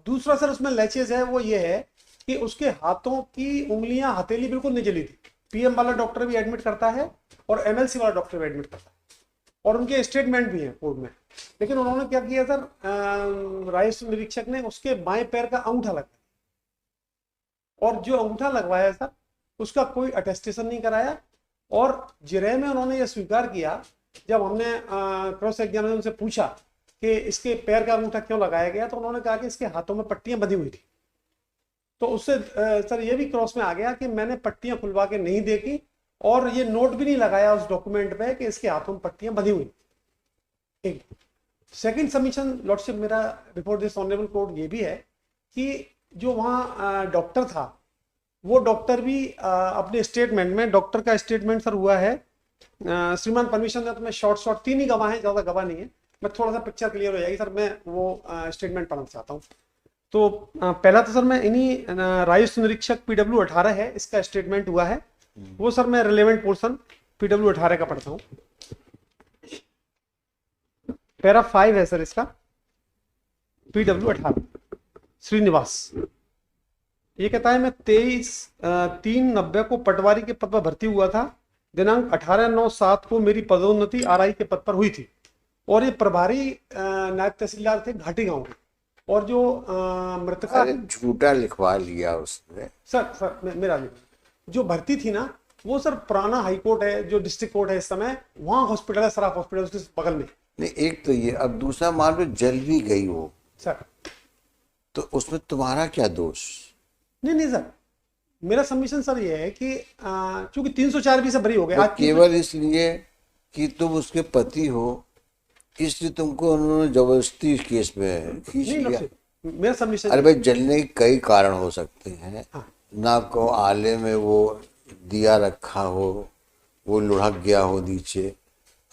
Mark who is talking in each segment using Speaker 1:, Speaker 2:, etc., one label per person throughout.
Speaker 1: दूसरा सर उसमें लैचेज है वो ये है कि उसके हाथों की उंगलियां, हथेली बिल्कुल नहीं जली थी। पीएम वाला डॉक्टर भी एडमिट करता है और एमएलसी वाला डॉक्टर भी एडमिट करता है और उनके स्टेटमेंट भी हैं कोर्ट में। लेकिन उन्होंने क्या किया सर, राजस्व निरीक्षक ने उसके बाएं पैर का अंगूठा लगाया और जो अंगूठा लगवाया सर उसका कोई अटेस्टेशन नहीं कराया। और जिरह में उन्होंने यह स्वीकार किया, जब हमने क्रॉस एग्जामिनेशन से पूछा कि इसके पैर का अंगूठा क्यों लगाया गया, तो उन्होंने कहा कि इसके हाथों में पट्टियां बंधी हुई थी। तो उससे सर ये भी क्रॉस में आ गया कि मैंने पट्टियां खुलवा के नहीं देखी और ये नोट भी नहीं लगाया उस डॉक्यूमेंट पे कि इसके हाथों में पट्टियां बंधी हुई। एक सेकंड सबमिशन लॉर्डशिप मेरा रिपोर्ट दिस ऑनरेबल कोर्ट ये भी है कि जो वहाँ डॉक्टर था वो डॉक्टर भी अपने स्टेटमेंट में, डॉक्टर का स्टेटमेंट सर हुआ है, श्रीमान परमिशन दें तो मैं शॉर्ट 3 ही गवाह हैं, ज़्यादा गवाह नहीं है, मैं थोड़ा सा पिक्चर क्लियर हो जाएगी सर, मैं वो स्टेटमेंट पढ़ना चाहता हूँ। तो पहला तो सर मैं इन्हीं राजस्व निरीक्षक PW 18 है, इसका स्टेटमेंट हुआ है, वो सर मैं रिलेवेंट पोर्शन PW 18 का पढ़ता हूँ। पैरा 5 है सर इसका, PW 18 श्रीनिवास। ये कहता है मैं 23/3/90 को पटवारी के पद पर भर्ती हुआ था। दिनांक 18/9/7 को मेरी पदोन्नति RI के पद पर हुई थी और ये प्रभारी नायब तहसीलदार थे घाटी गांव के। और जो मृतका
Speaker 2: झूठा लिखवा लिया उसने
Speaker 1: सर मेरा नहीं, जो भर्ती थी ना वो सर पुराना हाई कोर्ट है, जो डिस्ट्रिक्ट कोर्ट है इस समय, वहाँ हॉस्पिटल है, सराफ हॉस्पिटल उसके बगल में।
Speaker 2: नहीं, एक तो ये, अब दूसरा मान लो जल भी गई वो
Speaker 1: सर,
Speaker 2: तो उसमें तुम्हारा क्या दोष?
Speaker 1: नहीं सर, मेरा सबमिशन सर ये है कि चूंकि 304 भी से बरी हो गए,
Speaker 2: तो केवल इसलिए कि तुम उसके पति हो इसलिए तुमको उन्होंने जबरदस्ती इस केस में खींच लिया।
Speaker 1: मेरा सबमिशन,
Speaker 2: अरे भाई, जलने के कई कारण हो सकते हैं। ना को आले में वो दिया रखा हो, वो लुढ़क गया हो नीचे,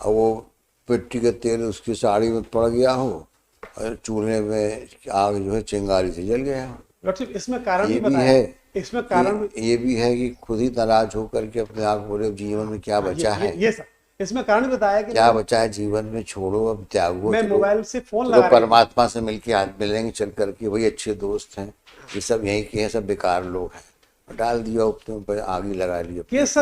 Speaker 2: और वो मिट्टी का तेल उसकी साड़ी में पड़ गया हो और चूल्हे में आग जो है चिंगारी से जल गया हो।
Speaker 1: इसमें कारण
Speaker 2: ये भी है,
Speaker 1: इसमें कारण
Speaker 2: ये भी है कि खुद ही नाराज होकर के अपने आप बोले जीवन में क्या बचा है।
Speaker 1: ये सर, इसमें कारण बताया कि
Speaker 2: क्या बचा है जीवन में, छोड़ो अब, त्यागो।
Speaker 1: मैं मोबाइल से फोन
Speaker 2: लगा परमात्मा से मिलके हाथ मिलेंगे चल करके, वही अच्छे दोस्त हैं, ये सब यहीं के हैं, सब बेकार लोग हैं, डाल दिया ऊपर, आगे लगा लिया।
Speaker 1: केस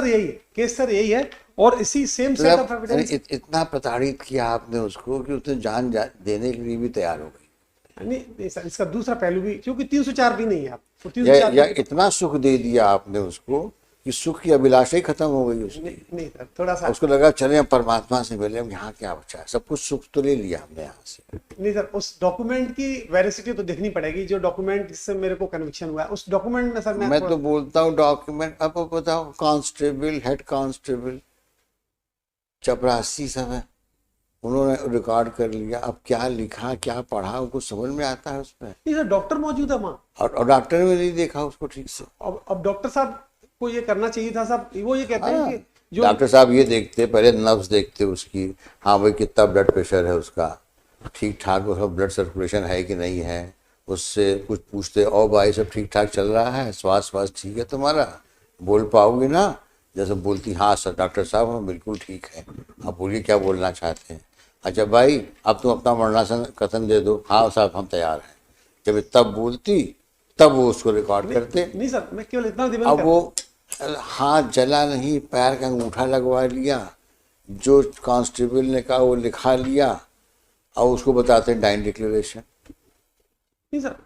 Speaker 1: सर यही है। और इसी सेम सेट ऑफ एविडेंस
Speaker 2: इतना प्रताड़ित किया आपने उसको कि उसने जान देने के लिए भी तैयार हो गई।
Speaker 1: नहीं सर, इसका दूसरा पहलू भी, क्योंकि 304 भी नहीं है, आपको
Speaker 2: 304 या इतना सुख दे दिया आपने उसको कि सुख की अभिलाषा ही खत्म हो गई उसकी।
Speaker 1: नहीं सर, थोड़ा सा
Speaker 2: उसको लगा चले हम परमात्मा से मिले, यहाँ क्या बचा है, सब कुछ सुख तो ले लिया हमने यहाँ से।
Speaker 1: नहीं सर, उस डॉक्यूमेंट की वेरिसिटी तो देखनी पड़ेगी, जो डॉक्यूमेंट से मेरे को कन्विक्शन हुआ है उस डॉक्यूमेंट में सर
Speaker 2: मैं तो बोलता हूँ डॉक्यूमेंट, अब बताओ, कांस्टेबल, हेड कांस्टेबल, चपरासी सब है, उन्होंने रिकॉर्ड कर लिया, अब क्या लिखा क्या पढ़ा उनको समझ में आता है उसमें?
Speaker 1: नहीं सर, डॉक्टर मौजूद है वहाँ
Speaker 2: और डॉक्टर ने नहीं देखा उसको ठीक से।
Speaker 1: अब डॉक्टर साहब को ये करना चाहिए था साहब, वो ये कहते हैं कि जो
Speaker 2: डॉक्टर साहब ये देखते, पहले नब्ज देखते उसकी, हाँ भाई कितना ब्लड प्रेशर है उसका, ठीक ठाक उसका ब्लड सर्कुलेशन है कि नहीं है, उससे कुछ पूछते, और भाई सब ठीक ठाक चल रहा है, स्वास्थ्य ठीक है तुम्हारा, बोल पाओगे ना? जैसे बोलती हाँ सर डॉक्टर साहब हम बिल्कुल ठीक है, आप बोलिए क्या बोलना चाहते हैं। अच्छा भाई अब तुम अपना मरणासन कथन दे दो, हाँ साहब हम तैयार हैं। जब तब बोलती तब वो उसको रिकॉर्ड करते।
Speaker 1: नहीं सर, मैं केवल इतना
Speaker 2: अब वो हाथ जला नहीं, पैर का अंगूठा लगवा लिया, जो कांस्टेबल ने कहा वो लिखा लिया, और उसको बताते हैं डाइन डिक्लेरेशन।
Speaker 1: नहीं सर,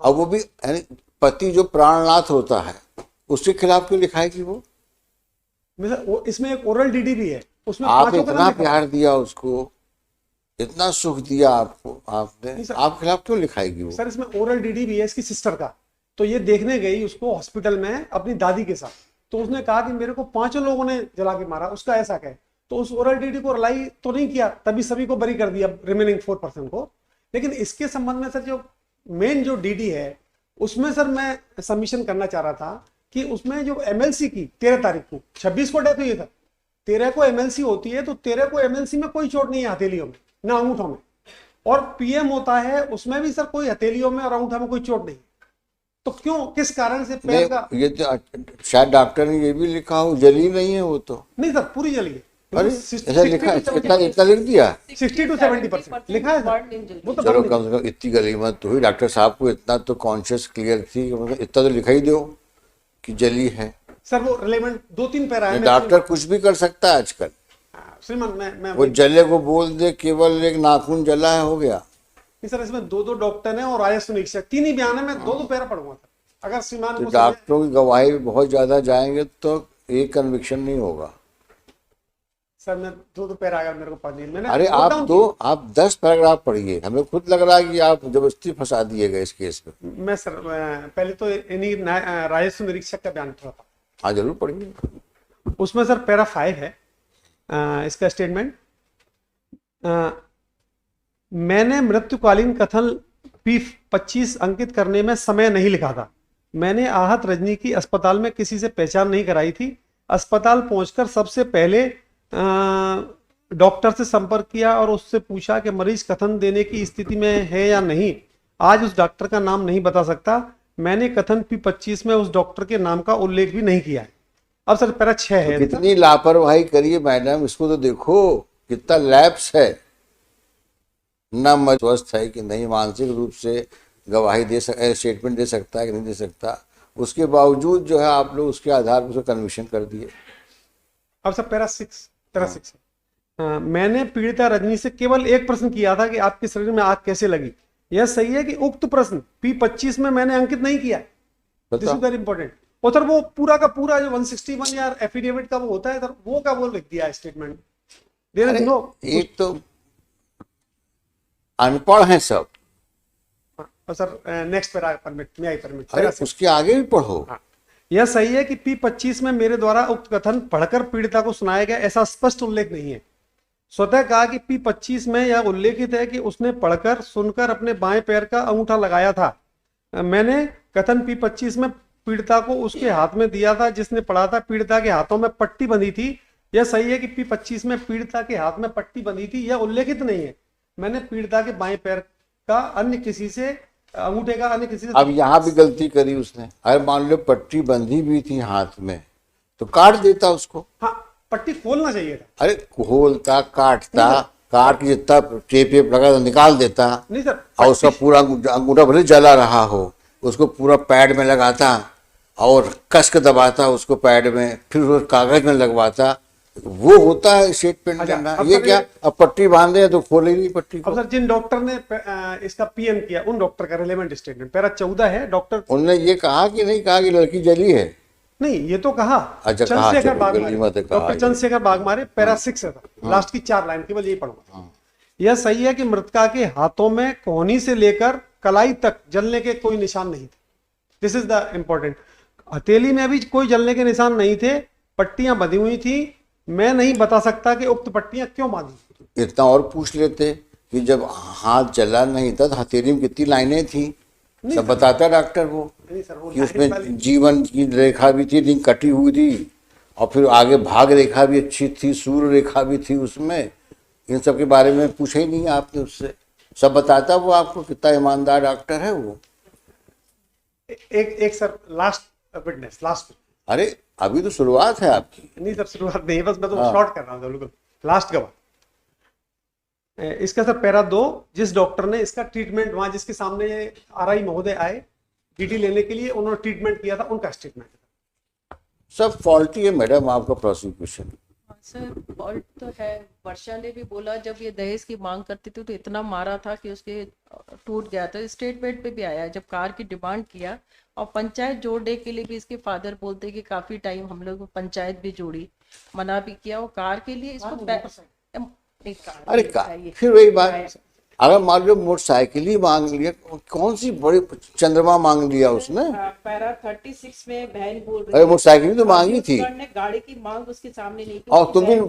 Speaker 2: अब वो भी यानी पति जो प्राणनाथ होता है उसके खिलाफ क्यों लिखाएगी वो?
Speaker 1: वो इसमें एक ओरल डीडी भी है, उसमें
Speaker 2: आप इतना प्यार दिया उसको, इतना सुख दिया आपको, आपने, आप खिलाफ क्यों लिखाएगी वो?
Speaker 1: सर इसमें ओरल डीडी भी है इसकी सिस्टर का, तो ये देखने गई उसको हॉस्पिटल में अपनी दादी के साथ, तो उसने कहा कि मेरे को 5 लोगों ने जला के मारा, उसका ऐसा कहे, तो उस ओरल डीडी को रिलाई तो नहीं किया, तभी सभी को बरी कर दिया, रिमेनिंग 4% को। लेकिन इसके संबंध में सर जो मेन जो डीडी है उसमें सर मैं सबमिशन करना चाह रहा था कि उसमें जो एमएलसी की 13 तारीख को, 26 को डेथ हुई था, 13 को एमएलसी होती है, तो 13 को एमएलसी में कोई चोट नहीं है हथेलियों में ना अंगूठों में, और पीएम होता है उसमें भी सर कोई हथेलियों में और अंगूठा में कोई चोट नहीं, तो क्यों, किस कारण से पैर का?
Speaker 2: ये तो शायद डॉक्टर ने ये भी लिखा हो, जली नहीं है वो तो।
Speaker 1: नहीं सर, पूरी जली है,
Speaker 2: अरे ऐसा लिखा, इतना इतना लिख दिया।
Speaker 1: 60 to 70% लिखा है सर। वो तो
Speaker 2: चलो
Speaker 1: बंद
Speaker 2: कम से कम इतनी गली मत हुई, डॉक्टर साहब को इतना तो कॉन्शियस क्लियर थी कि मतलब इतना तो लिखा ही दो कि जली है।
Speaker 1: सर वो रिलेवेंट 2-3 पैरा है।
Speaker 2: डॉक्टर कुछ भी कर सकता है आजकल।
Speaker 1: श्रीमान मैं
Speaker 2: वो जले को बोल दे केवल एक नाखून जला है, हो गया।
Speaker 1: नहीं सर, इसमें 2 डॉक्टर हैं और आयुष निरीक्षक, 3 ही बयान है, मैं 2 पैरा पढ़ूंगा सर। अगर श्रीमान
Speaker 2: तो
Speaker 1: को
Speaker 2: डॉक्टरों की गवाही बहुत ज्यादा जाएंगे तो एक कन्विक्शन नहीं होगा।
Speaker 1: सर मैं 2 पैरा अगर मेरे को पढ़नी है, मैंने
Speaker 2: अरे आप 10 पैराग्राफ पढ़िए, हमें खुद लग रहा है कि आप जबरदस्ती फंसा दिए गए इस केस में।
Speaker 1: मैं सर पहले तो इन्हीं राजस्व निरीक्षक का बयान पढ़ा था।
Speaker 2: हाँ जरूर पढ़िए।
Speaker 1: उसमें सर पैरा 5 है इसका स्टेटमेंट। मैंने मृत्युकालीन कथन P25 अंकित करने में समय नहीं लिखा था। मैंने आहत रजनी की अस्पताल में किसी से पहचान नहीं कराई थी। अस्पताल पहुंचकर सबसे पहले डॉक्टर से संपर्क किया और उससे पूछा कि मरीज कथन देने की स्थिति में है या नहीं। आज उस डॉक्टर का नाम नहीं बता सकता। मैंने कथन P25 में उस डॉक्टर के नाम का उल्लेख भी नहीं किया है। अब सर पैरा 6 है।
Speaker 2: तो कितनी लापरवाही करिए मैडम, इसको तो देखो कितना लैप्स है। न स्वस्थ है कि नहीं, मानसिक रूप से गवाही दे स्टेटमेंट दे सकता है कि नहीं दे सकता, उसके बावजूद जो है आप लोग उसके आधार पर उसको कन्विक्शन कर दिए।
Speaker 1: अब सर पैरा 6 है। मैंने पीड़िता रजनी से केवल एक प्रश्न किया था कि आपके शरीर में आग कैसे लगी। यह सही है कि उक्त प्रश्न P25 में मैंने अंकित नहीं किया। This is very important. और सर वो पूरा का पूरा जो 161 या एफिडेविट का वो होता है सर, वो का वो लिख दिया स्टेटमेंट। There is no.
Speaker 2: एक तो अनपढ़ हैं सब।
Speaker 1: और सर नेक्स्ट पैरा परमिट, मे आई परमिट।
Speaker 2: अरे उसके आगे भी पढ़ो।
Speaker 1: हाँ। यह सही है कि P25 में मेरे द्वारा उक्त कथन पढ़कर पीड़िता को सुनाया गया ऐसा स्पष्ट उल्लेख नहीं है। स्वतः कहा कि P25 में यह उल्लेखित है कि उसने पढ़कर सुनकर अपने बाएं पैर का अंगूठा लगाया था। मैंने कथन P25 में पीड़िता को उसके हाथ में दिया था जिसने पढ़ा था। पीड़िता के हाथों में पट्टी बंधी थी। यह सही है कि P25 में पीड़िता के हाथ में पट्टी बंधी थी, यह उल्लेखित नहीं है। मैंने पीड़िता के बाएं पैर का अन्य किसी से अंगूठे का अन्य किसी से।
Speaker 2: अब यहाँ भी गलती करी उसने। अरे मान लो पट्टी बंधी भी थी हाथ में तो काट देता उसको।
Speaker 1: हाँ पट्टी खोलना चाहिए था।
Speaker 2: अरे खोलता काटता, काट के जितना टेप वेप लगा निकाल देता।
Speaker 1: नहीं सर,
Speaker 2: और उसका पूरा अंगूठा भले जला रहा हो उसको पूरा पैड में लगाता और कस के दबाता उसको पैड में, फिर उसको कागज में लगवाता। वो होता है स्टेटमेंट करना। ये क्या अब पट्टी बांधे तो खोले नहीं पट्टी को।
Speaker 1: अब सर जिन डॉक्टर ने इसका पीएम किया उन डॉक्टर का रिलेवेंट स्टेटमेंट पैरा 14 है। डॉक्टर
Speaker 2: उनने ये कहा कि नहीं कहा कि लड़की जली है?
Speaker 1: नहीं, ये तो कहा।
Speaker 2: अच्छा,
Speaker 1: चंद्रशेखर बागमारे,
Speaker 2: डॉक्टर
Speaker 1: चंद्रशेखर बागमारे पैरा 6 है। लास्ट की 4 लाइन केवल यही पढ़ूंगा। यह सही है कि मृतका के हाथों में कोहनी से लेकर कलाई तक जलने के कोई निशान नहीं थे। This is the important. हथेली में भी कोई जलने के निशान नहीं थे। पट्टियां बंधी हुई थी। मैं नहीं बता सकता कि उक्त पट्टियां क्यों बांधी।
Speaker 2: इतना और पूछ लेते कि जब हाथ जला नहीं था तो हथेली में कितनी लाइनें थी, सब बताता डॉक्टर वो कि उसमें जीवन की रेखा भी थी, कटी हुई थी, और फिर आगे भाग रेखा भी अच्छी थी, सूर्य रेखा भी थी उसमें। इन सब के बारे में पूछा ही नहीं आपने उससे, सब बताता वो आपको। कितना ईमानदार डॉक्टर है वो।
Speaker 1: एक सर लास्ट विटनेस, लास्ट।
Speaker 2: अरे अभी तो शुरुआत है आपकी।
Speaker 1: नहीं सर शुरुआत नहीं, बस मैं तो शॉर्ट कर रहा हूँ बिल्कुल। लास्ट गवाह इसका सर पैरा 2। जिस डॉक्टर ने इसका ट्रीटमेंट वहां जिसके सामने RI महोदय आए डीटी लेने के लिए, उन्होंने ट्रीटमेंट किया था, उनका स्टेटमेंट।
Speaker 2: सब फॉल्टी है मैडम आपका प्रोसिक्यूशन।
Speaker 3: सर फॉल्ट तो है। वर्षा ने भी बोला जब ये दहेज की मांग करती थी तो इतना मारा था कि उसके टूट गया था। स्टेटमेंट पे भी आया जब कार की डिमांड किया और पंचायत जोड़ने के लिए भी इसके फादर बोलते कि काफी टाइम हम लोग पंचायत भी जोड़ी, मना भी किया। वो कार के लिए इसको
Speaker 2: अरे फिर वही बात, अगर मान लो मोटरसाइकिल ही मांग लिया, कौन सी बड़ी चंद्रमा मांग लिया उसने।
Speaker 3: पैरा 36 में बहन बोल रही,
Speaker 2: अरे मोटरसाइकिल तो मांगी थी,
Speaker 3: गाड़ी की मांग उसके सामने नहीं की।
Speaker 2: और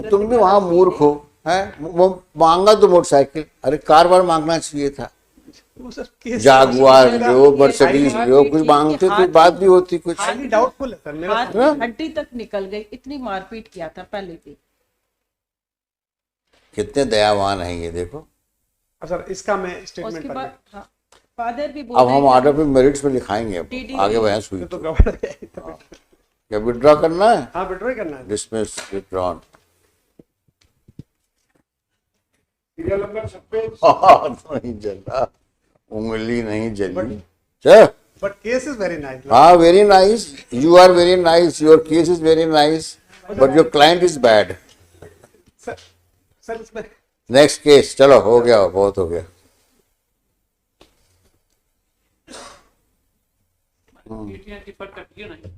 Speaker 2: तुम भी वहां मूर्ख हो, है वो मांगा तो मोटरसाइकिल। अरे कार बार मांगना चाहिए था। जागुआर लो, मर्सिडीज लो, कुछ मांगते तो बात भी होती। कुछ
Speaker 1: डाउटफुल है सर मेरा।
Speaker 3: हड्डी तक निकल गई, इतनी मारपीट किया था पहले भी।
Speaker 2: कितने दयावान हैं ये देखो।
Speaker 1: सर इसका मैं स्टेटमेंट
Speaker 3: उसके बाद फादर भी
Speaker 2: अब हम ऑर्डर पे मेरिट्स में लिखाएंगे। आगे बहस हुई
Speaker 1: तो
Speaker 2: क्या विड्रॉ करना है?
Speaker 1: हाँ विड्रॉ करना है।
Speaker 2: Dismiss, withdrawn.
Speaker 1: Serial number 26।
Speaker 2: हाथ नहीं जला, उंगली नहीं जली। चल,
Speaker 1: but case is very nice.
Speaker 2: हाँ, very nice, you are very nice, your case is very nice, but your client is bad.
Speaker 1: Sir इसमें
Speaker 2: नेक्स्ट केस, चलो हो गया, बहुत हो गया।
Speaker 4: पेटियां टिफर कटिए नहीं।